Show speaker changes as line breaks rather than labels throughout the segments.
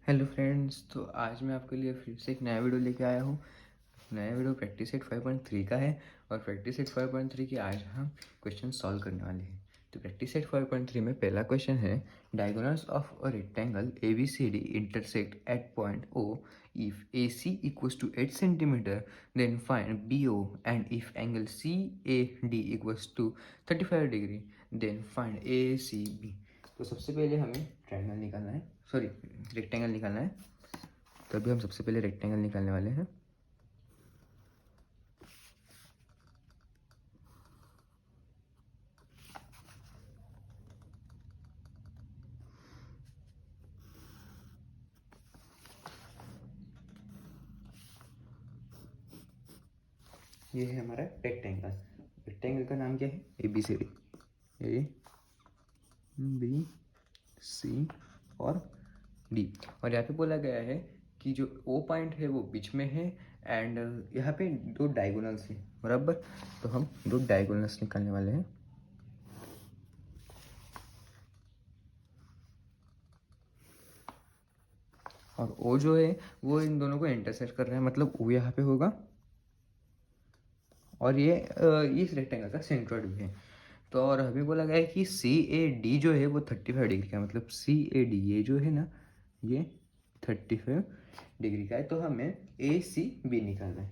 Hello friends, तो आज मैं आपके लिए फिर से एक नया वीडियो लेके आया हूँ। नया वीडियो प्रैक्टिस सेट 5.3 का है और प्रैक्टिस सेट 5.3 की आज हम क्वेश्चन सॉल्व करने वाले हैं। तो प्रैक्टिस सेट 5.3 में पहला क्वेश्चन है, diagonals of a rectangle A B C D intersect at point O if A C equals to 8 centimetre then find B O, and if angle C A D equals to 35 degree then find A C B. तो सबसे पहले हमें triangle निकालना है, sorry rectangle निकालना है। तो अभी हम सबसे पहले रेक्टेंगल निकालने वाले हैं। ये है हमारा रेक्टेंगल। रेक्टेंगल का नाम क्या है? A B C D, A B C और डी। और यहाँ पे बोला गया है कि जो ओ पॉइंट है वो बीच में है एंड यहाँ पे दो डायगोनल्स हैं, बराबर। तो हम दो डायगोनल्स निकालने वाले हैं। और ओ जो है वो इन दोनों को इंटरसेक्ट कर रहा है, मतलब ओ यहाँ पे होगा और ये इस रेक्टेंगल का सेंट्रोइड भी है। तो और अभी बोला गया है कि सी ए डी जो है वो 35 डिग्री का है, मतलब सी ए डी ये जो है ना, ये 35 डिग्री का है। तो हमें ए सी बी निकालना है।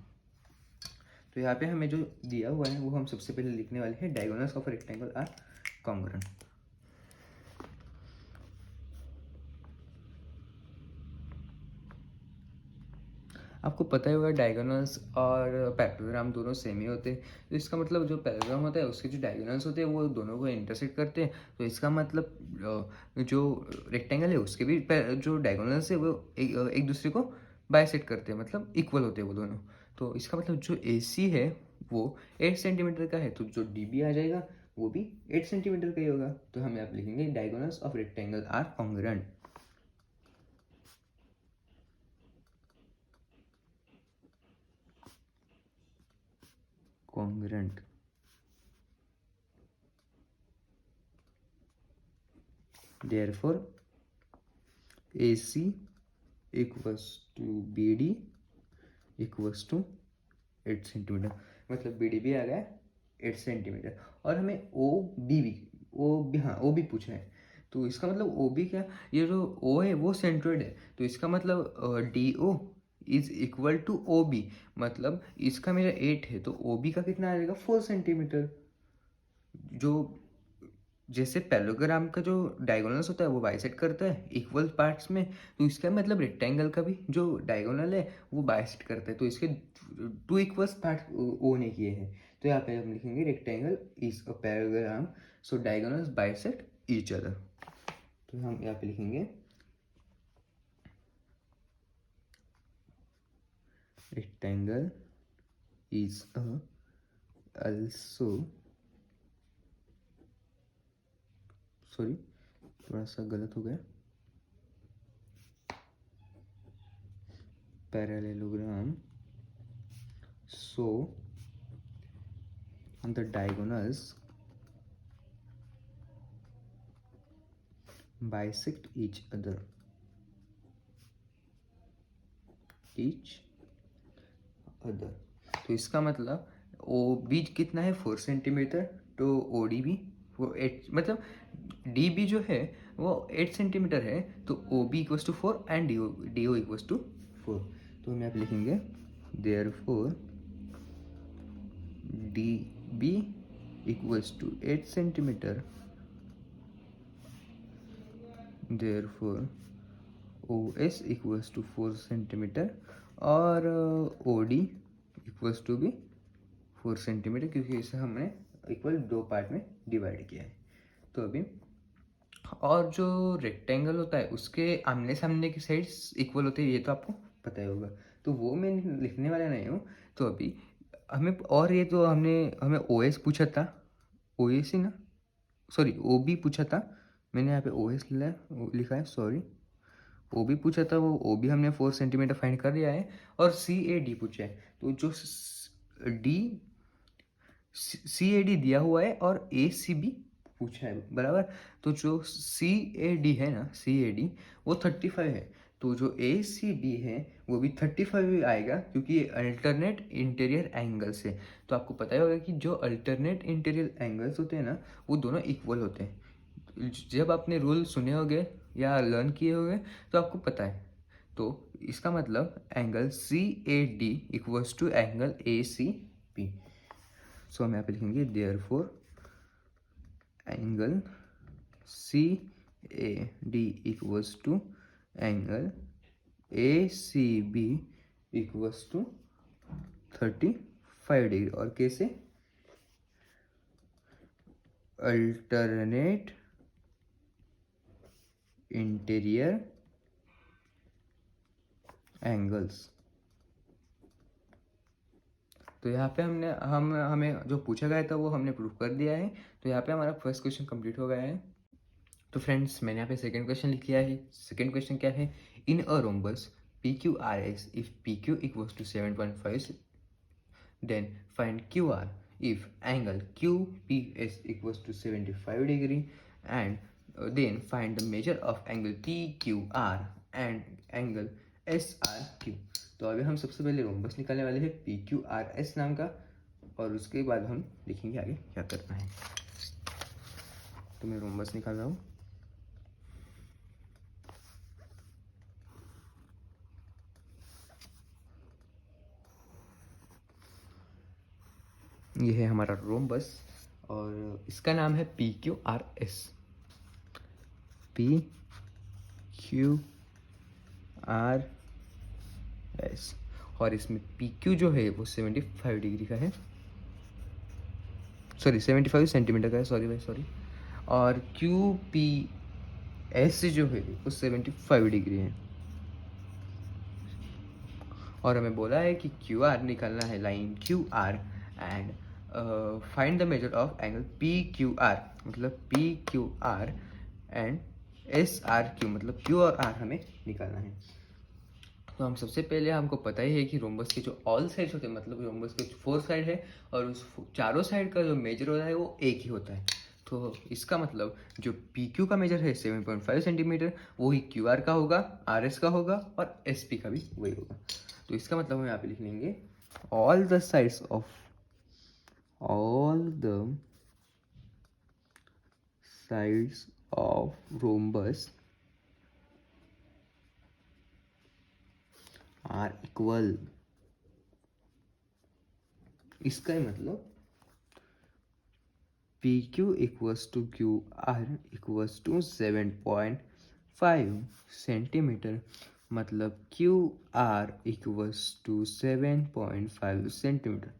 तो यहाँ पे हमें जो दिया हुआ है वो हम सबसे पहले लिखने वाले हैं, diagonals of rectangle are congruent. आपको पता ही होगा डायगोनल्स और पैरेललोग्राम दोनों सेम ही होते हैं। तो इसका मतलब जो पैरेललोग्राम होता है उसके जो डायगोनल्स होते हैं वो दोनों को इंटरसेक्ट करते हैं। तो इसका मतलब जो रेक्टेंगल है उसके भी जो डायगोनल्स है वो एक दूसरे को बाइसेक्ट करते हैं, मतलब इक्वल होते हैं वो दोनों। तो इसका मतलब जो ए सी है वो 8 सेंटीमीटर का है, तो जो डी बी आ जाएगा वो भी 8 सेंटीमीटर का ही होगा। तो हम यहाँ पे लिखेंगे diagonals of rectangle are congruent. Congruent therefore AC equals to B D equals to 8 centimetre, मतलब बी डी भी आ गया 8 सेंटीमीटर। और हमें ओ बी, हाँ ओ बी पूछना है। तो इसका मतलब ओ बी क्या, ये जो ओ है वो सेंट्रोइड है, तो इसका मतलब D O is equal to O B. मतलब इसका मेरा 8 है तो ओ बी का कितना आ जाएगा 4 सेंटीमीटर। जो जैसे पैरेललोग्राम का जो डायगोनल्स होता है वो बाइसेक्ट करता है इक्वल पार्ट्स में, तो इसका मतलब रेक्टेंगल का भी जो डायगोनल है वो बाइसेक्ट करता है। तो इसके टू इक्वल पार्ट ओ ने किए हैं। तो यहाँ पे हम लिखेंगे rectangle is a parallelogram so diagonals bisect each other. तो हम यहाँ पे लिखेंगे रेक्टेंगल इज also, सॉरी थोड़ा सा गलत हो गया, parallelogram so the diagonals bisect each other, तो इसका मतलब ओ बी कितना है 4 सेंटीमीटर, तो ओ डी भी वो 8, मतलब डी बी जो है वो 8 सेंटीमीटर है, तो O B equals to 4 and D O equals to 4। तो हम यहाँ पे लिखेंगे therefore D B equals to 8 centimetre, therefore O S equals to 4 centimetre और ओ डी इक्वल्स टू भी 4 सेंटीमीटर, क्योंकि इसे हमने इक्वल दो पार्ट में डिवाइड किया है। तो अभी और जो रेक्टेंगल होता है उसके आमने सामने की साइड्स इक्वल होते हैं, ये तो आपको पता ही होगा, तो वो मैं लिखने वाला नहीं हूँ। तो अभी हमें, और ये तो हमें ओ एस पूछा था, ओ एस ही ना, सॉरी ओ बी पूछा था, मैंने यहाँ पे ओ एस लिखा है, सॉरी ओ बी पूछा था, वो ओ बी हमने 4 सेंटीमीटर फाइंड कर लिया है। और सी ए डी पूछा है, तो जो डी सी ए डी दिया हुआ है और ए सी बी पूछा है, बराबर। तो जो सी ए डी है ना, सी ए डी वो 35 है, तो जो ए सी बी है वो भी 35 ही आएगा, क्योंकि ये अल्टरनेट इंटीरियर एंगल्स है। तो आपको पता ही होगा कि जो अल्टरनेट इंटीरियर एंगल्स होते हैं ना, वो दोनों इक्वल होते हैं। जब आपने रूल सुने होंगे या लर्न किए होंगे तो आपको पता है। तो इसका मतलब angle C A D equals to angle A C B. So हम यहाँ पे लिखेंगे therefore angle C A D equals to angle A C B equals to 35 degree. और कैसे? Alternate interior angles. तो यहाँ पे हमें जो पूछा गया था वो हमने प्रूव कर दिया है। तो यहाँ पे हमारा फर्स्ट क्वेश्चन कंप्लीट हो गया है। तो फ्रेंड्स, मैंने यहाँ पे सेकंड क्वेश्चन लिख लिया है। सेकंड क्वेश्चन क्या है? In a rhombus PQRS, if PQ equals to 7.5, then find QR if angle QPS equals to 75 degree, and then find the measure of angle PQR and angle SRQ। तो अभी हम सबसे पहले रोम्बस निकालने वाले हैं PQRS नाम का, और उसके बाद हम देखेंगे आगे क्या करना है। तो मैं रोम्बस निकाल रहा हूँ। ये है हमारा रोम्बस और इसका नाम है PQRS। PQRS, और इसमें PQ जो है वो 75 डिग्री का है, सॉरी 75 सेंटीमीटर का है, सॉरी भाई सॉरी। और QPS जो है वो 75 डिग्री है। और हमें बोला है कि QR निकालना है, line QR, and find the measure of angle PQR, मतलब PQR एंड SRQ, मतलब Q और R हमें निकालना है। तो हम सबसे पहले, हमको पता ही है कि रोम्बस के जो ऑल साइड्स होते हैं, मतलब रोम्बस के 4 साइड है और उस चारों साइड का जो मेजर होता है वो एक ही होता है। तो इसका मतलब जो PQ का मेजर है 7.5 सेंटीमीटर, वो ही QR का होगा, RS का होगा और SP का भी वही होगा। तो इसका मतलब हम यहाँ पे लिख लेंगे all the sides of rhombus are equal। इसका मतलब PQ equals to QR equals to 7.5 centimetre, मतलब QR इक्वल्स टू 7.5 सेंटीमीटर।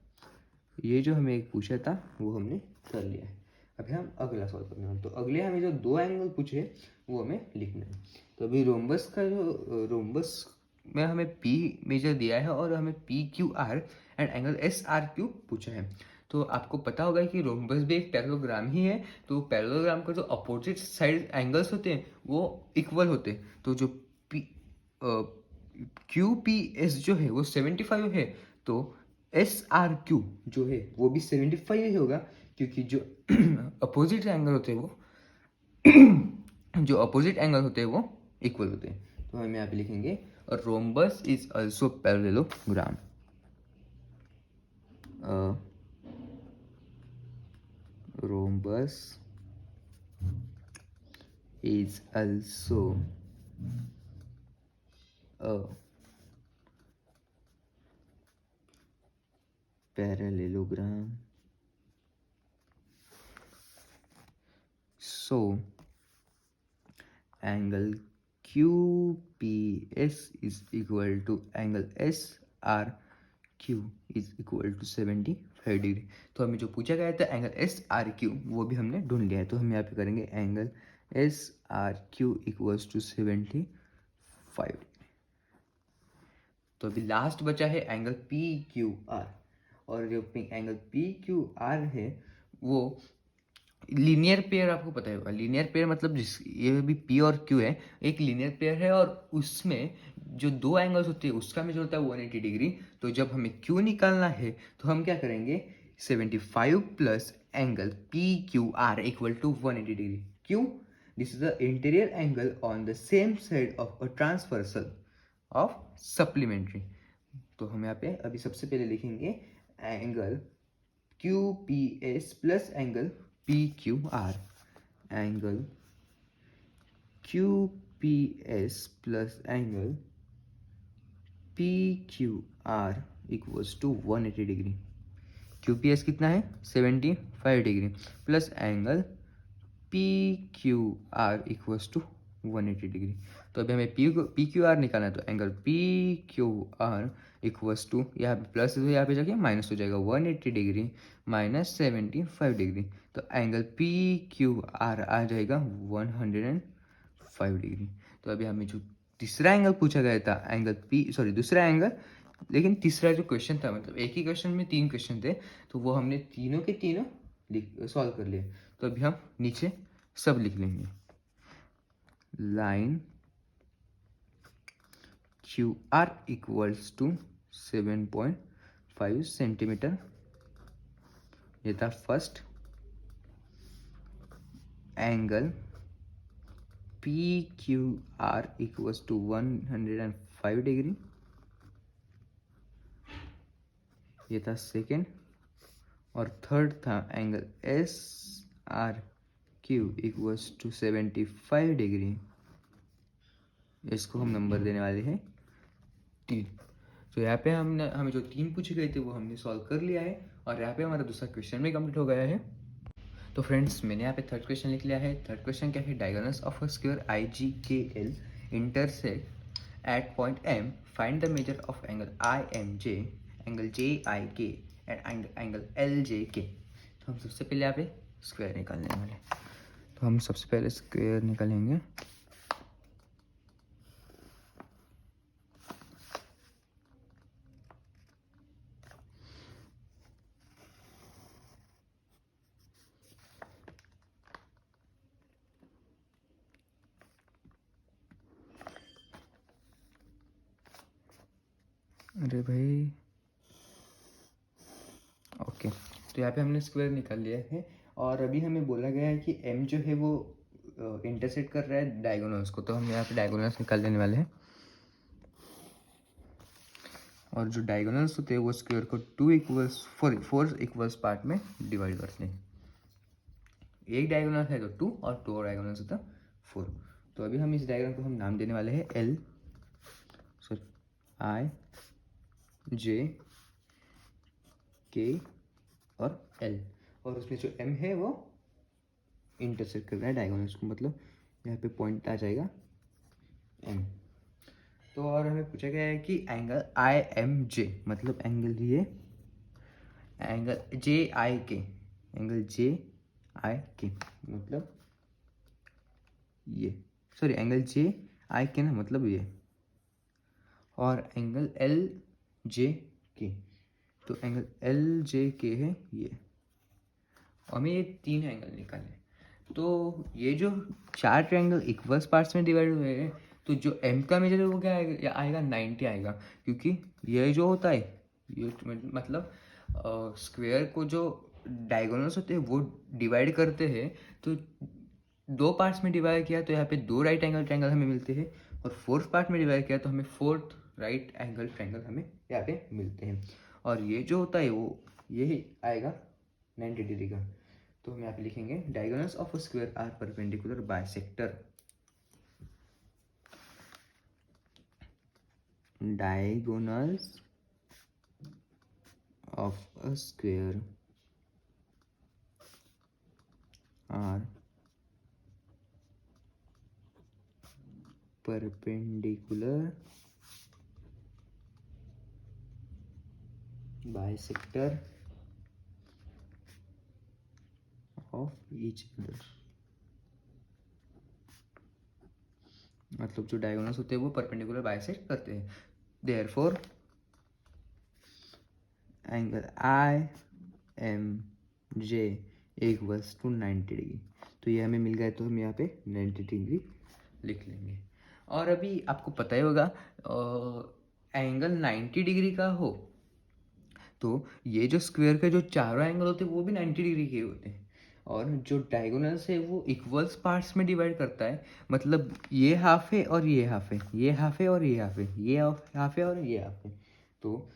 ये जो हमें एक पूछा था वो हमने कर लिया है। अभी हम अगला सॉल्व करना है। तो अगले हमें जो 2 एंगल पूछे वो हमें लिखना है। तो अभी रोम्बस का जो रोम्बस में हमें P मेजर दिया है और हमें PQR एंड एंगल SRQ पूछा है। तो आपको पता होगा कि रोम्बस भी एक पैरेललोग्राम ही है। तो पैरेललोग्राम का जो अपोजिट साइड एंगल्स होते हैं वो इक्वल होते हैं। तो जो QPS जो है वो 75 है, तो SRQ जो है वो भी 75 ही होगा, क्योंकि जो अपोजिट एंगल होते हैं वो जो अपोजिट एंगल होते हैं वो इक्वल होते हैं। तो हम यहाँ पे लिखेंगे और rhombus is also parallelogram. rhombus is also a parallelogram, so angle QPS is equal to angle SRQ is equal to 75 degree. तो हमें जो पूछा गया था एंगल SRQ वो भी हमने ढूंढ लिया है। तो हम यहाँ पे करेंगे angle SRQ equals to 75 degree. तो अभी लास्ट बचा है एंगल PQR, और जो एंगल PQR है वो लीनियर पेयर, आपको पता होगा लीनियर पेयर मतलब ये भी P और Q है, एक लीनियर पेयर है और उसमें जो 2 एंगल्स होते हैं उसका मेजर होता है 180 डिग्री। तो जब हमें Q निकालना है तो हम क्या करेंगे, 75 plus angle PQR equal to 180 degree. क्यों? This is the interior angle on the same side of a transversal of supplementary. तो हम यहाँ पे अभी सबसे पहले लिखेंगे angle Q P S plus angle P Q R, angle Q P S plus angle P Q R equals to 180 degree. Q P S कितना है 75 degree plus angle P Q R equals to 180 degree. तो अभी हमें P Q R निकालना है, तो angle P Q R equals to, यहाँ पे प्लस यहाँ पे जाके माइनस हो जाएगा, 180 डिग्री माइनस 75 डिग्री, तो एंगल पी क्यू आर आ जाएगा 105 डिग्री। तो अभी हमें जो तीसरा एंगल पूछा गया था एंगल दूसरा एंगल, लेकिन तीसरा जो क्वेश्चन था, मतलब एक ही क्वेश्चन में 3 क्वेश्चन थे, तो वो हमने तीनों के तीनों सॉल्व कर लिए। तो अभी हम नीचे सब लिख लेंगे। Line Q R equals to 7.5 centimetre, ये था first. Angle P Q R equals to 105 degree, ये था सेकेंड। और थर्ड था angle S R Q equals to 75 degree, इसको हम नंबर देने वाले हैं 3। तो यहाँ पे हमें जो 3 पूछे गए थे वो हमने सॉल्व कर लिया है, और यहाँ पे हमारा दूसरा क्वेश्चन भी कंप्लीट हो गया है। तो फ्रेंड्स मैंने यहाँ पे थर्ड क्वेश्चन लिख लिया है। थर्ड क्वेश्चन क्या है, diagonals of a square I G K L intersect at point M, find the measure of angle I M J, angle J I K and angle L J के। तो हम सबसे पहले यहाँ पे स्क्वायर निकालने वाले, तो हम सबसे पहले स्क्वायर निकालेंगे। अरे भाई ओके, तो यहाँ पे हमने स्क्वायर निकाल लिया है, और अभी हमें बोला गया है कि m जो है वो इंटरसेक्ट कर रहा है डायगोनल्स को, तो हम यहाँ पे डायगोनल्स निकाल लेने वाले हैं। और जो डायगोनल्स होते हैं वो स्क्वायर को 4 इक्वल्स पार्ट में डिवाइड करते हैं। एक डायगोनल है तो 2 और 2 डायगोनल्स होता 4। तो अभी हम इस डायग्राम को हम नाम देने वाले हैं आई जे के और एल, और उसमें जो m है वो इंटरसेक्ट कर रहा है डायगोनल्स को, मतलब यहाँ पे पॉइंट आ जाएगा m। तो और हमें पूछा गया है कि एंगल आई एम जे, मतलब एंगल ये एंगल जे आई के, एंगल जे आई के मतलब ये, सॉरी एंगल जे आई के ना मतलब ये, और एंगल एल जे के, तो एंगल एल जे के है ये। हमें ये 3 एंगल निकाले, तो ये जो 4 ट्रायंगल इक्वल्स पार्ट्स में डिवाइड हुए हैं, तो जो m का मेजर है वो क्या आएगा 90 आएगा, क्योंकि ये जो होता है ये मतलब स्क्वायर को जो डायगोनल्स होते हैं वो डिवाइड करते हैं, तो 2 पार्ट्स में डिवाइड किया तो यहाँ पे 2 राइट एंगल ट्रायंगल हमें मिलते हैं, और 4th पार्ट में डिवाइड किया तो हमें 4th राइट एंगल ट्रायंगल हमें यहाँ पे मिलते हैं। और ये जो होता है वो यही आएगा 90 डिग्री का। तो हम यहाँ पे लिखेंगे diagonals of a square are perpendicular bisector, diagonals of a square are perpendicular bisector of each other, मतलब जो डायगोनल्स होते हैं वो परपेंडिकुलर बाइसेक्ट करते हैं। Therefore angle I M J equals to 90 degree, तो ये हमें मिल गया, तो हम यहाँ पे 90 डिग्री लिख लेंगे। और अभी आपको पता ही होगा एंगल 90 डिग्री का हो तो ये जो स्क्वायर के जो चारों एंगल होते हैं वो भी 90 डिग्री के होते हैं, और जो डायगोनल्स है वो इक्वल्स पार्ट्स में डिवाइड करता है, मतलब ये हाफ है और ये हाफ है, ये हाफ है और ये हाफ है, ये हाफ है और ये हाफ है। तो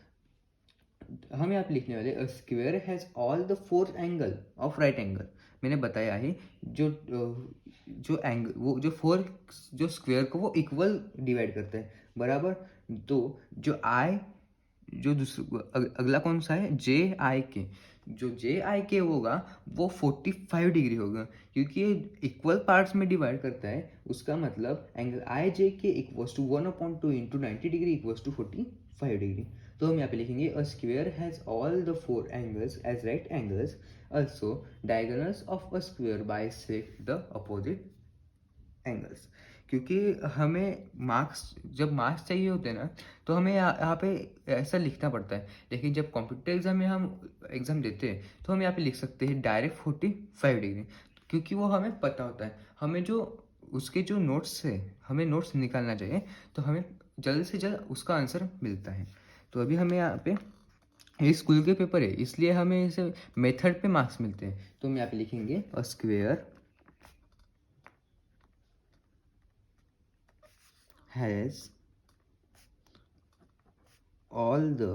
हम यहाँ पे लिखने वाले अ square has all the four angle of right angle. मैंने बताया है जो जो एंगल वो जो फोर जो स्क्वेयर को वो इक्वल डिवाइड करता है बराबर। तो जो आई जो अगला कौन सा है, जे आई के, जो जे आई के होगा वो 45 डिग्री होगा, क्योंकि ये इक्वल पार्ट्स में डिवाइड करता है। उसका मतलब एंगल आई जे के equals to 1/2 into 90 degree equals to 45 degree. तो हम यहाँ पे लिखेंगे a square has all the four angles as right angles, also diagonals of a square bisect the opposite angles. क्योंकि हमें मार्क्स जब मार्क्स चाहिए होते हैं ना, तो हमें यहाँ पे ऐसा लिखना पड़ता है, लेकिन जब कंप्यूटर एग्जाम में हम एग्ज़ाम देते हैं तो हम यहाँ पे लिख सकते हैं डायरेक्ट 45 डिग्री, क्योंकि वो हमें पता होता है। हमें जो उसके जो नोट्स है, हमें नोट्स निकालना चाहिए, तो हमें जल्द से जल्द उसका आंसर मिलता है। तो अभी हमें यहाँ पे ये स्कूल के पेपर है, इसलिए हमें इसे मेथड पे मार्क्स मिलते हैं। तो हम यहाँ पे लिखेंगे a square has all the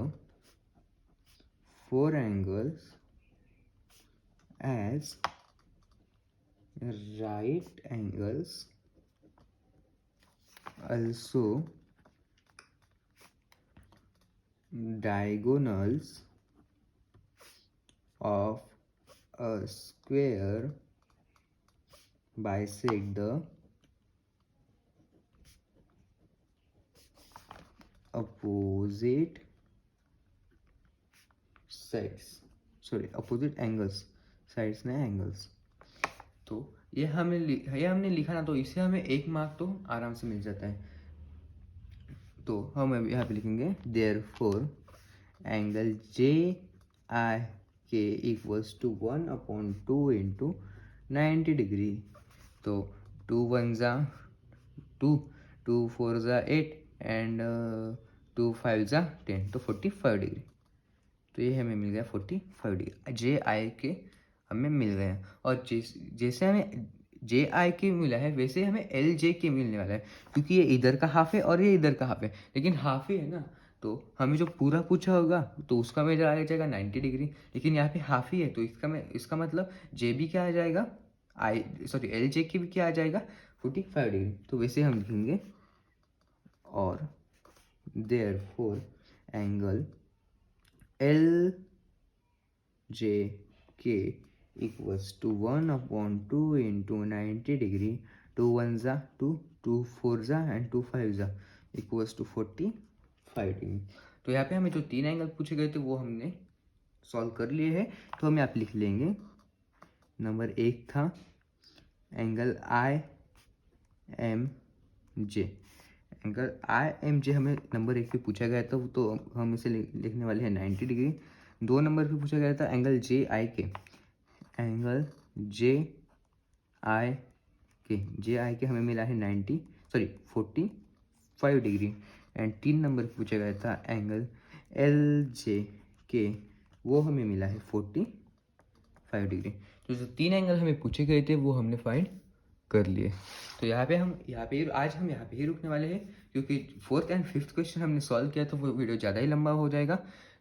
four angles as right angles, also diagonals of a square bisect the opposite sides, sorry opposite angles, sides ने एंगल्स। तो ये हमने लिखा ना, तो इससे हमें 1 मार्क तो आराम से मिल जाता है। तो हम अभी यहाँ पे लिखेंगे देयरफॉर एंगल जे आई के इक्वल्स टू 1/2 इंटू 90 डिग्री। तो 2 1 जा 2, 2 4 जा 8 एंड 2 5 जा 10, तो 45 डिग्री। तो ये हमें मिल गया 45 डिग्री, जे आई के हमें मिल गया। और जैसे हमें जे आई के मिला है, वैसे हमें एल जे के मिलने वाला है, क्योंकि ये इधर का हाफ है और ये इधर का हाफ है, लेकिन हाफ ही है ना, तो हमें जो पूरा पूछा होगा तो उसका मेजर आ जाएगा 90 डिग्री, लेकिन यहाँ पे हाफ ही है, तो इसका मतलब जे भी क्या आ जाएगा, एल जे के भी क्या आ जाएगा, 45 डिग्री। तो वैसे हम लिखेंगे और देयरफॉर एंगल एल जे के इक्वल्स टू 1/2 इंटू 90 डिग्री, 2 1 जा 2, 2 4 जा एंड 2 5 जा इक्वल्स टू 45 डिग्री। तो यहाँ पे हमें जो 3 एंगल पूछे गए थे वो हमने सॉल्व कर लिए हैं। तो हम यहाँ पे लिख लेंगे, नंबर 1 था angle I M J. Angle I M J हमें नंबर 1 पे पूछा गया था, तो हम इसे लिखने वाले हैं 90 डिग्री। 2 नंबर पे पूछा गया था एंगल जे आई के, एंगल जे आई के हमें मिला है 45 डिग्री। एंड 3 नंबर पे पूछा गया था एंगल एल जे के, वो हमें मिला है 45 डिग्री। तो जो 3 एंगल हमें पूछे गए थे वो हमने फाइंड कर लिए। तो आज हम यहाँ पे ही रुकने वाले हैं, क्योंकि 4th एंड 5th क्वेश्चन हमने सॉल्व किया, तो वो वीडियो ज़्यादा ही लंबा हो जाएगा।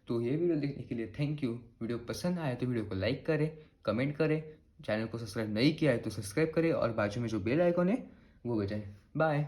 तो ये वीडियो देखने के लिए थैंक यू। वीडियो पसंद आया तो वीडियो को लाइक करें, कमेंट करें, चैनल को सब्सक्राइब नहीं किया है तो सब्सक्राइब करें, और बाजू में जो बेल आइकॉन है वो बजाएं। बाय।